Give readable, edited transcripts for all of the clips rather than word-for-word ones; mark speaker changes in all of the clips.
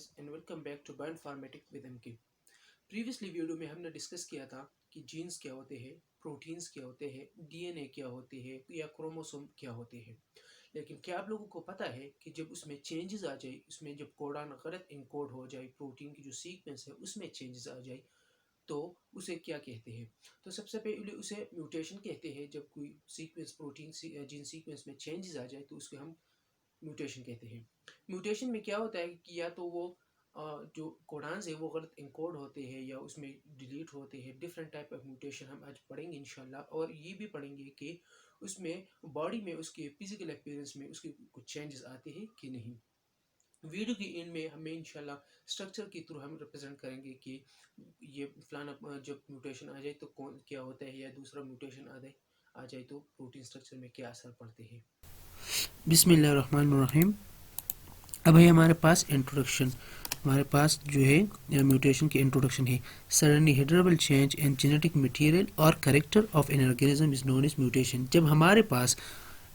Speaker 1: Guys and welcome back to bioinformatics with MK. Previously video में हमने discuss किया था कि जीन्स क्या होते हैं, प्रोटीन्स क्या होते हैं, डीएनए क्या होते हैं या क्रोमोसोम क्या होते हैं। लेकिन क्या आप लोगों को पता है कि जब उसमें चेंजेस आ जाए, उसमें जब कोडान गलत इनकोड हो जाए, प्रोटीन की जो सीक्वेंस है उसमें चेंजेस आ जाए तो उसे क्या कहते हैं। तो सबसे पहले उसे म्यूटेशन कहते हैं। जब कोई सीक्वेंस प्रोटीन जीन सीक्वेंस में चेंजेस आ जाए तो उसको हम म्यूटेशन कहते हैं। म्यूटेशन में क्या होता है कि या तो वो जो कोडान्स है वो गलत इनकोड होते हैं या उसमें डिलीट होते हैं। डिफरेंट टाइप ऑफ म्यूटेशन हम आज पढ़ेंगे इंशाल्लाह, और ये भी पढ़ेंगे कि उसमें बॉडी में उसके फिजिकल अपीयरेंस में उसके कुछ चेंजेस आते हैं कि नहीं। वीडियो की एंड में हमें इंशाल्लाह स्ट्रक्चर के थ्रू हम रिप्रेजेंट करेंगे कि ये फलाना जब म्यूटेशन आ जाए तो कौन क्या होता है, या दूसरा म्यूटेशन आ जाए तो प्रोटीन स्ट्रक्चर में क्या असर पड़ते हैं।
Speaker 2: बिस्मिल्लाहिर्रहमानिर्रहीम। अब है हमारे पास इंट्रोडक्शन। हमारे पास जो है म्यूटेशन की इंट्रोडक्शन है। Suddenly heritable change in genetic material or character of an organism is known as mutation. जब हमारे पास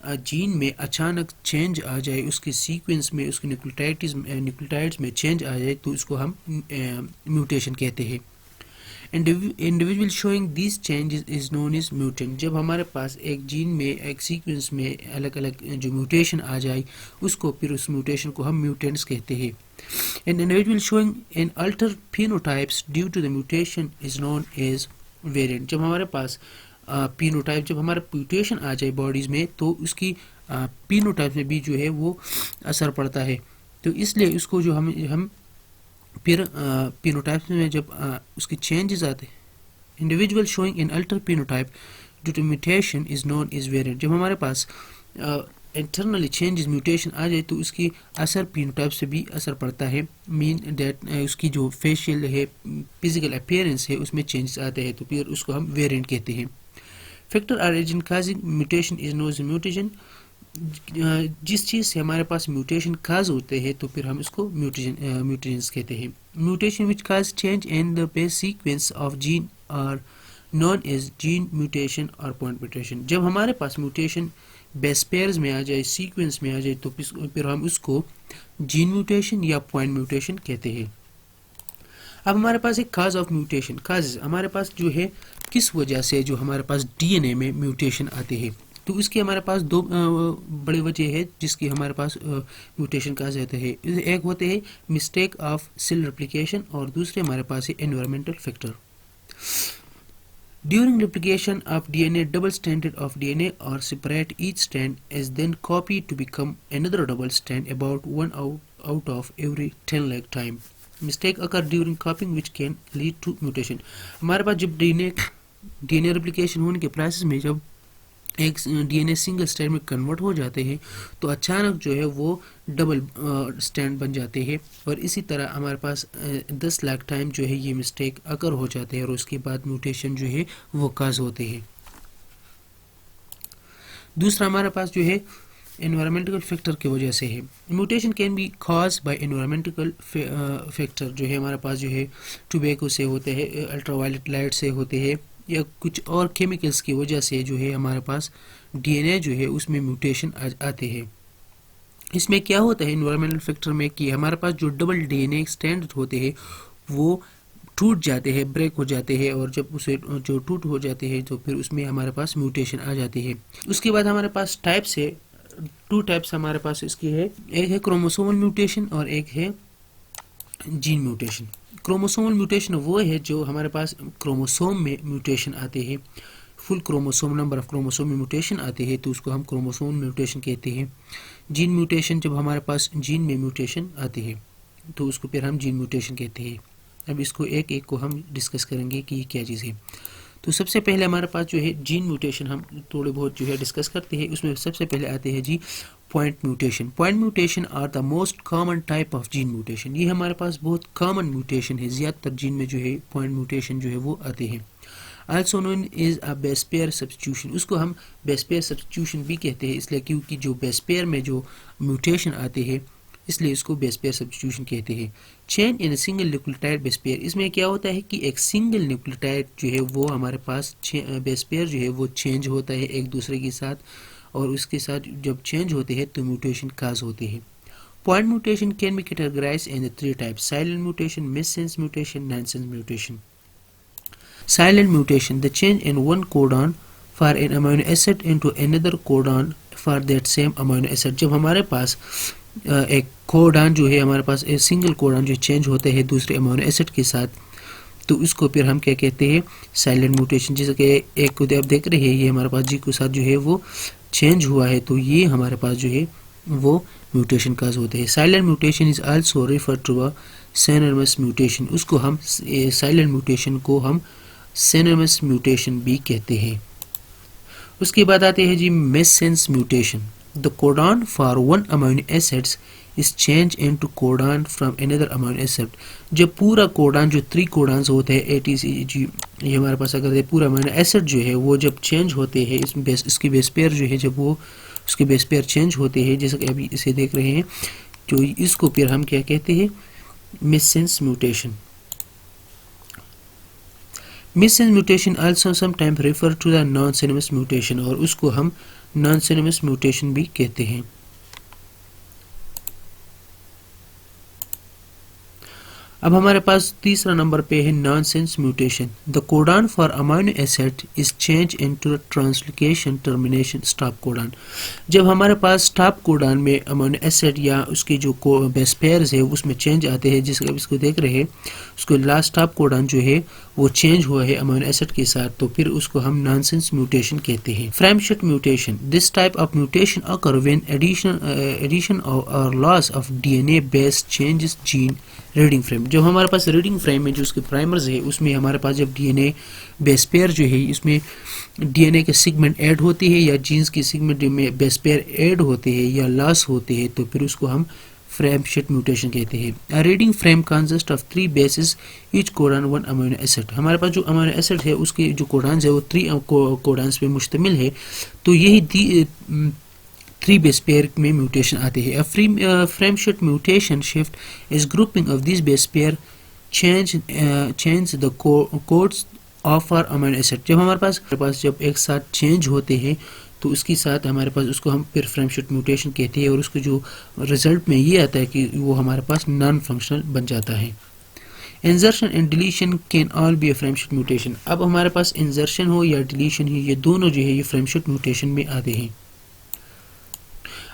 Speaker 2: जीन में अचानक चेंज आ जाए, उसके सीक्वेंस में, उसके न्यूक्लियोटाइड्स में चेंज आ जाए तो उसको हम म्यूटेशन कहते हैं। Individual showing this changes is known as mutant. जब हमारे पास एक जीन में, एक सीक्वेंस में अलग अलग जो म्यूटेशन आ जाए उसको फिर उस म्यूटेशन को हम म्यूटेंट्स कहते हैं। An individual showing an alter phenotypes due to the mutation is known as variant. जब हमारे पास फिनोटाइप, जब हमारा म्यूटेशन आ जाए बॉडीज़ में तो उसकी फिनोटाइप में भी जो है वो असर पड़ता है। तो इसलिए उसको जो हम फिर फिनोटाइप में जब उसके चेंजेस आते हैं, individual showing in alter phenotype due to mutation is known as variant. जब हमारे पास इंटरनली चेंजेस म्यूटेशन आ जाए तो उसकी असर फिनोटाइप से भी असर पड़ता है। मीन दैट उसकी जो फेशियल है, फिजिकल अपीयरेंस है, उसमें चेंजेस आते हैं तो फिर उसको हम वेरिएंट कहते हैं। Factor or agent causing mutation is known as mutation. जिस चीज़ से हमारे पास म्यूटेशन काज होते हैं तो फिर हम इसको म्यूटेशंस कहते हैं। Mutation which cause change in the base sequence of gene are known as gene mutation और पॉइंट म्यूटेशन। जब हमारे पास म्यूटेशन बेस पेयर्स में आ जाए, सीक्वेंस में आ जाए तो फिर हम उसको जीन म्यूटेशन या पॉइंट म्यूटेशन कहते हैं। अब हमारे पास एक काज ऑफ म्यूटेशन, काज हमारे पास जो है किस वजह से जो हमारे पास डीएनए में म्यूटेशन आते हैं। तो इसकी हमारे पास दो बड़ी वजह है जिसकी हमारे पास म्यूटेशन कहा जाता है। एक होते हैं मिस्टेक ऑफ सेल रेप्लिकेशन और दूसरे हमारे पास है environmental factor. During replication of DNA, double strand of DNA are separate each strand is then copy to become another double strand about one out of every 10 lakh time. Mistake occur during copying which can lead to mutation. हमारे पास जब DNA replication होने के process में जब एक DNA single strand में convert हो जाते हैं तो अचानक जो है वो डबल स्ट्रैंड बन जाते हैं, और इसी तरह हमारे पास 10 लाख टाइम जो है ये मिस्टेक अकर हो जाते हैं और उसके बाद म्यूटेशन जो है वो काज होते हैं। दूसरा हमारे पास जो है एनवायरमेंटल फैक्टर की वजह से है। Mutation can be cause by environmental factor. जो है हमारे पास जो है टोबैको से होते हैं, अल्ट्रावायलेट लाइट से होते हैं, या कुछ और केमिकल्स की वजह से जो है हमारे पास डीएनए जो है उसमें म्यूटेशन आते हैं। इसमें क्या होता है एनवायरमेंटल फैक्टर में कि हमारे पास जो डबल डीएनए स्ट्रैंड होते हैं वो टूट जाते हैं, ब्रेक हो जाते हैं, और जब उसे जो टूट हो जाते हैं तो फिर उसमें हमारे पास म्यूटेशन आ जाती है। उसके बाद हमारे पास टाइप्स है, 2 टाइप्स हमारे पास इसकी है। एक है क्रोमोसोमल म्यूटेशन और एक है जीन म्यूटेशन। क्रोमोसोमल म्यूटेशन वो है जो हमारे पास क्रोमोसोम में म्यूटेशन आते हैं, full chromosome, number of chromosome में म्यूटेशन आते हैं तो उसको हम क्रोमोसोमल म्यूटेशन कहते हैं। जीन म्यूटेशन जब हमारे पास जीन में म्यूटेशन आते हैं तो उसको फिर हम जीन म्यूटेशन कहते हैं। अब इसको एक एक को हम डिस्कस करेंगे कि ये क्या चीज़ है। तो सबसे पहले हमारे पास जो है जीन म्यूटेशन हम थोड़े बहुत जो है डिस्कस करते हैं। उसमें सबसे पहले आते हैं जी point mutation. Point mutation are the most common type of gene mutation. ये हमारे पास बहुत कॉमन म्यूटेशन है, ज़्यादातर जीन में जो है पॉइंट म्यूटेशन जो है वो आते हैं। Also known is a base pair substitution. उसको हम बेस पेयर सब्स्टिट्यूशन भी कहते हैं, इसलिए क्योंकि जो बेस पेयर में जो म्यूटेशन आते हैं इसलिए इसको बेस पेयर सब्स्टिट्यूशन कहते हैं। Change in single nucleotide base pair. इसमें क्या होता है कि एक सिंगल न्यूक्लियोटाइड जो है वो हमारे पास बेस पेयर जो है वो चेंज होता है एक दूसरे के साथ, और उसके साथ जब चेंज होते हैं तो म्यूटेशन काज होते हैं। Point mutation can be categorized in the three types: silent mutation, missense mutation, nonsense mutation. Silent mutation, the change in one codon for an amino acid into another codon for that same amino acid. जब हमारे पास एक codon जो है, हमारे पास एक single codon जो change होते हैं दूसरे अमीनो एसिड के साथ, तो इसको फिर हम क्या कहते हैं, साइलेंट म्यूटेशन. जैसे कि एक को आप देख रहे हैं, ये हमारे पास जी के साथ जो है वो चेंज हुआ है, तो ये हमारे पास जो है वो म्यूटेशन काज होते हैं. Silent mutation is also refer to a synonymous mutation. उसको हम साइलेंट म्यूटेशन को हम सिनोनिमस म्यूटेशन भी कहते हैं. उसके बाद आते हैं जी missense mutation. The codon for one amino acids is change into codon from another amino acid. जब पूरा कोडान जो 3 कोडान्स होते हैं ATCG, ये हमारे पास अगर पूरा अमीनो एसिड जो है वो जब चेंज होते हैं, इसकी बेस पेयर जो है, जब वो उसके बेस पेयर चेंज होते हैं, जैसे कि अभी इसे देख रहे हैं, तो इसको फिर हम क्या कहते हैं, missense mutation. Missense mutation also sometimes refer to the non synonymous mutation, और उसको हम नॉन सिनोनिमस म्यूटेशन भी कहते हैं. अब हमारे पास तीसरा नंबर पे है nonsense mutation. The codon for amino acid is change into the translocation termination stop codon. जब हमारे पास स्टॉप कोडान में अमीनो एसिड या उसके जो बेस पेयर्स है उसमें चेंज आते हैं, जिसको इसको देख रहे हैं, उसको लास्ट स्टॉप कोडान जो है वो चेंज हुआ है अमीनो एसिड के साथ, तो फिर उसको हम नॉनसेंस म्यूटेशन कहते हैं. Frame shift mutation. This type of mutation occur when addition or loss of DNA base changes gene reading frame. जब हमारे पास रीडिंग फ्रेम में जो उसके प्राइमर्स है, उसमें हमारे पास जब DNA बेस पेयर जो है, इसमें DNA के सेगमेंट ऐड होते हैं या जीन्स की सेगमेंट में बेस पेयर ऐड होते हैं या लॉस होते हैं, तो फिर उसको हम फ्रेम शिफ्ट म्यूटेशन कहते हैं. A reading frame consist of 3 bases each codon 1 amino acid. हमारे पास जो अमीनो एसिड है उसके जो कोडान्स है वो 3 कोडान्स पे मुश्तमिल है, तो यही 3 बेस पेयर में म्यूटेशन आते हैं. Frame shift mutation shift is grouping of this base pair change the codes of our amino acid. जब हमारे पास जब एक साथ चेंज होते हैं, तो उसके साथ हमारे पास उसको हम फिर फ्रेम शिफ्ट म्यूटेशन कहते हैं, और उसको जो रिजल्ट में ये आता है कि वो हमारे पास नॉन फंक्शनल बन जाता है. इंजर्शन and deletion can all be a frame shift mutation. अब हमारे पास इंजर्शन हो या डिलीशन हो, ये दोनों जो है ये फ्रेम शिफ्ट म्यूटेशन में आते हैं.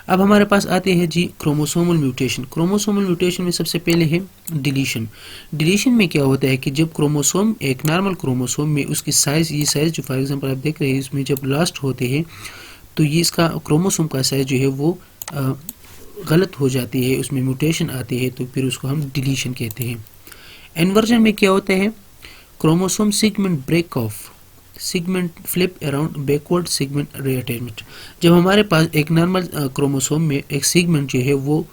Speaker 2: अब हमारे पास आते हैं जी क्रोमोसोमल म्यूटेशन. क्रोमोसोमल म्यूटेशन में सबसे पहले है डिलीशन. डिलीशन में क्या होता है कि जब क्रोमोसोम एक नॉर्मल क्रोमोसोम में उसकी साइज, ये साइज जो फॉर एग्जांपल आप देख रहे हैं, इसमें जब लास्ट होते हैं, तो ये इसका क्रोमोसोम का साइज जो है वो गलत हो जाती है, उसमें म्यूटेशन आती है, तो फिर उसको हम डिलीशन कहते हैं. इन्वर्जन में क्या होता है, chromosome segment break off, segment flip around, backward segment reattachment. जब हमारे पास एक नॉर्मल क्रोमोसोम में एक सेगमेंट जो है वो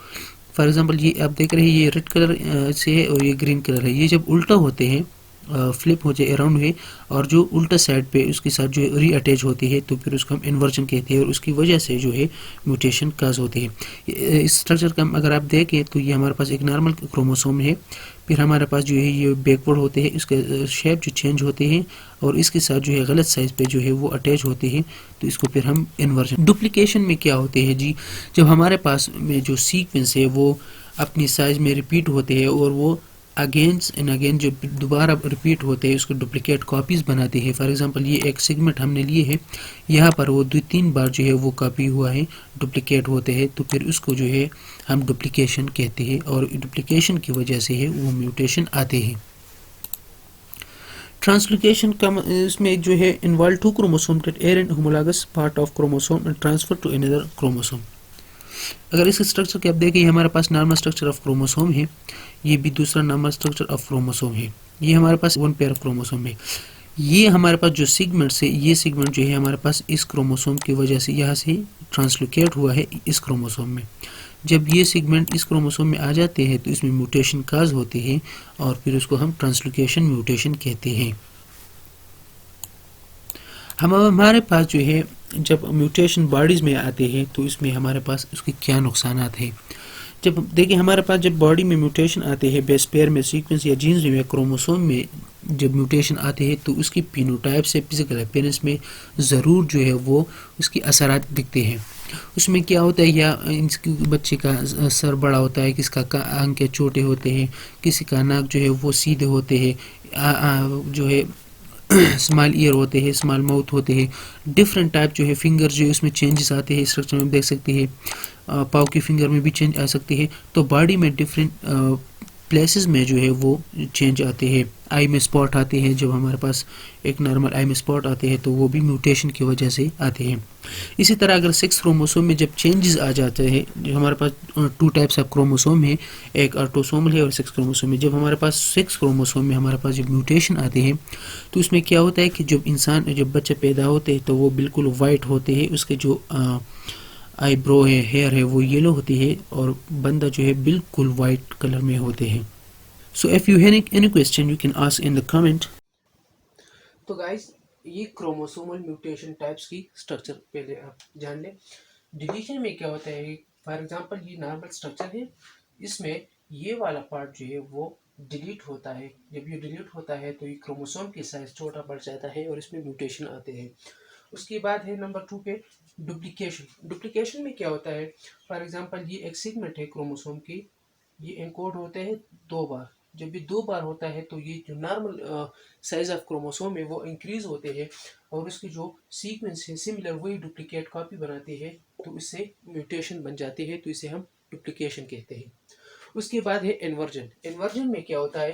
Speaker 2: फॉर एग्जांपल ये आप देख रहे हैं, ये रेड कलर से है और ये ग्रीन कलर है, ये जब उल्टा होते हैं, फ्लिप हो जाए अराउंड हुए, और जो उल्टा साइड पे उसके साथ जो रीअटैच होती है, तो फिर उसको हम इन्वर्जन कहते हैं, और उसकी वजह से जो है म्यूटेशन काज होते हैं. इस स्ट्रक्चर का अगर आप देखें तो ये हमारे पास एक नॉर्मल क्रोमोसोम है, फिर हमारे पास जो है ये बैकवर्ड होते हैं, इसके शेप जो चेंज होते हैं, और इसके साथ जो है गलत साइज पे जो है वो अटैच होते हैं, तो इसको फिर हम इन्वर्जन. डुप्लीकेशन में क्या होते हैं जी, जब हमारे पास में जो सीक्वेंस है वो अपनी साइज में रिपीट होते हैं, और वो अगेंस्ट एंड अगेन जो दोबारा रिपीट होते हैं उसको डुप्लीकेट कॉपीज़ बनाते हैं. फॉर एग्जांपल ये एक सेगमेंट हमने लिए है, यहाँ पर वो 2-3 बार जो है वो कॉपी हुआ है, डुप्लीकेट होते हैं, तो फिर उसको जो है हम डुप्लीकेशन कहते हैं, और डुप्लीकेशन की वजह से है वो म्यूटेशन आते हैं. ट्रांसलोकेशन का इसमें जो है involve 2 chromosome that are and homologous part of chromosome and transfer to another chromosome. अगर इस स्ट्रक्चर के आप देखें, हमारे पास नॉर्मल स्ट्रक्चर ऑफ क्रोमोसोम है, ये भी दूसरा नॉर्मल स्ट्रक्चर ऑफ क्रोमोसोम है, ये हमारे पास 1 पेयर ऑफ क्रोमोसोम है. ये हमारे पास जो सेगमेंट्स है, ये सेगमेंट जो है हमारे पास इस क्रोमोसोम की वजह से यहाँ से ट्रांसलोकेट हुआ है इस क्रोमोसोम में. जब ये सेगमेंट इस क्रोमोसोम में आ जाते हैं तो इसमें म्यूटेशन काज होते हैं, और फिर उसको हम ट्रांसलोकेशन म्यूटेशन कहते हैं. हमारे पास जो है जब म्यूटेशन बॉडीज़ में आते हैं, तो इसमें हमारे पास उसके क्या नुकसानात हैं. जब देखिए हमारे पास जब बॉडी में म्यूटेशन आते हैं, बेस पेयर में, सीक्वेंस या जीन्स में, क्रोमोसोम में जब म्यूटेशन आते हैं, तो उसकी फिनोटाइप से फिजिकल अपीयरेंस में ज़रूर जो है वो उसकी असरात दिखते हैं. उसमें क्या होता है, या इसके बच्चे का सर बड़ा होता है, किसका आंखें छोटे होते हैं, किसी का नाक जो है वो सीधे होते हैं, जो है स्मॉल ईयर होते हैं, स्मॉल माउथ होते हैं, डिफरेंट टाइप जो है फिंगर जो है उसमें चेंजेस आते हैं, स्ट्रक्चर में देख सकते हैं, पाव की फिंगर में भी चेंज आ सकती है। तो बॉडी में डिफरेंट प्लेसेस में जो है वो चेंज आते हैं। आई में स्पॉट आते हैं, जब हमारे पास एक नॉर्मल आई में स्पॉट आते हैं तो वो भी म्यूटेशन की वजह से आते हैं। इसी तरह अगर सेक्स क्रोमोसोम में जब चेंजेस आ जाते हैं, जो हमारे पास टू टाइप्स ऑफ क्रोमोसोम है, एक ऑटोसोमल है और सेक्स क्रोमोसोम है। जब हमारे पास सेक्स क्रोमोसोम में हमारे पास जब म्यूटेशन आते हैं तो उसमें क्या होता है कि जब बच्चे पैदा होते हैं तो वो बिल्कुल वाइट होते हैं, उसके जो आईब्रो है, हेयर है, वो येलो होती है, और बंदा जो है बिल्कुल वाइट कलर में होते हैं। So if you have any question you can ask in the comment.
Speaker 1: तो गाइस, ये क्रोमोसोमल म्यूटेशन टाइप्स की स्ट्रक्चर पहले आप जान लें। डिलीशन में क्या होता है, फॉर एग्जांपल ये नॉर्मल स्ट्रक्चर है, इसमें ये वाला पार्ट जो है वो डिलीट होता है। जब ये डिलीट होता है तो ये क्रोमोसोम की साइज छोटा बढ़ जाता है और इसमें म्यूटेशन आते हैं। उसके बाद है नंबर 2 पे डुप्लीकेशन। डुप्लीकेशन में क्या होता है, फॉर एग्जांपल ये एक सेगमेंट है क्रोमोसोम की, ये एनकोड होते हैं 2 बार। जब ये 2 बार होता है तो ये जो नॉर्मल साइज ऑफ क्रोमोसोम है वो इंक्रीज होते हैं और उसकी जो सीक्वेंस है सिमिलर वही डुप्लीकेट कॉपी बनाती है, तो इससे म्यूटेशन बन जाती है, तो इसे हम डुप्लीकेशन कहते हैं। उसके बाद है इन्वर्जन। इन्वर्जन में क्या होता है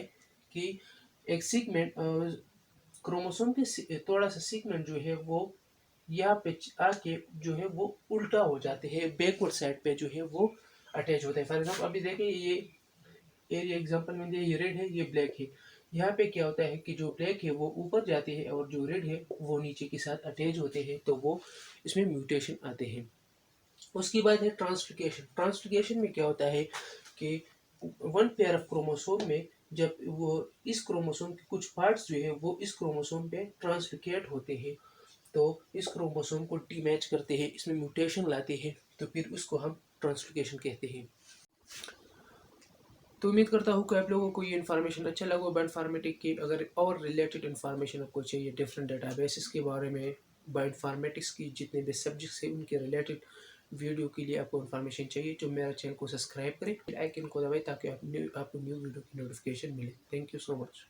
Speaker 1: कि एक सीगमेंट क्रोमोसोम के थोड़ा सा सीगमेंट जो है वो यहाँ पे आके जो है वो उल्टा हो जाते हैं, बैकवर्ड साइड पे जो है वो अटैच होता है। फॉर एग्जाम्पल अभी देखिए ये एग्जांपल में दिया, ये रेड है, ये ब्लैक है। यहाँ पे क्या होता है कि जो ब्लैक है वो ऊपर जाते हैं और जो रेड है वो नीचे के साथ अटैच होते हैं, तो वो इसमें म्यूटेशन आते हैं। उसके बाद है ट्रांसलोकेशन। ट्रांसलोकेशन में क्या होता है कि वन पेयर ऑफ क्रोमोसोम में जब वो इस क्रोमोसोम के कुछ पार्ट्स जो है वो इस क्रोमोसोम पे ट्रांसलोकेट होते हैं, तो इस क्रोमोसोम को डीमैच करते हैं, इसमें म्यूटेशन लाते हैं, तो फिर उसको हम ट्रांसलोकेशन कहते हैं। तो उम्मीद करता हूँ कि आप लोगों को ये इन्फॉर्मेशन अच्छा लगा बायोइन्फॉर्मेटिक की। अगर और रिलेटेड इन्फॉर्मेशन आपको चाहिए डिफरेंट डेटाबेसिस के बारे में, बायोइन्फॉर्मेटिक्स की जितने भी सब्जेक्ट्स हैं उनके रिलेटेड वीडियो के लिए आपको इन्फॉर्मेशन चाहिए, तो मेरा चैनल को सब्सक्राइब करें, आइकन को दबाएं ताकि आपको न्यू वीडियो की नोटिफिकेशन मिले। Thank you so much.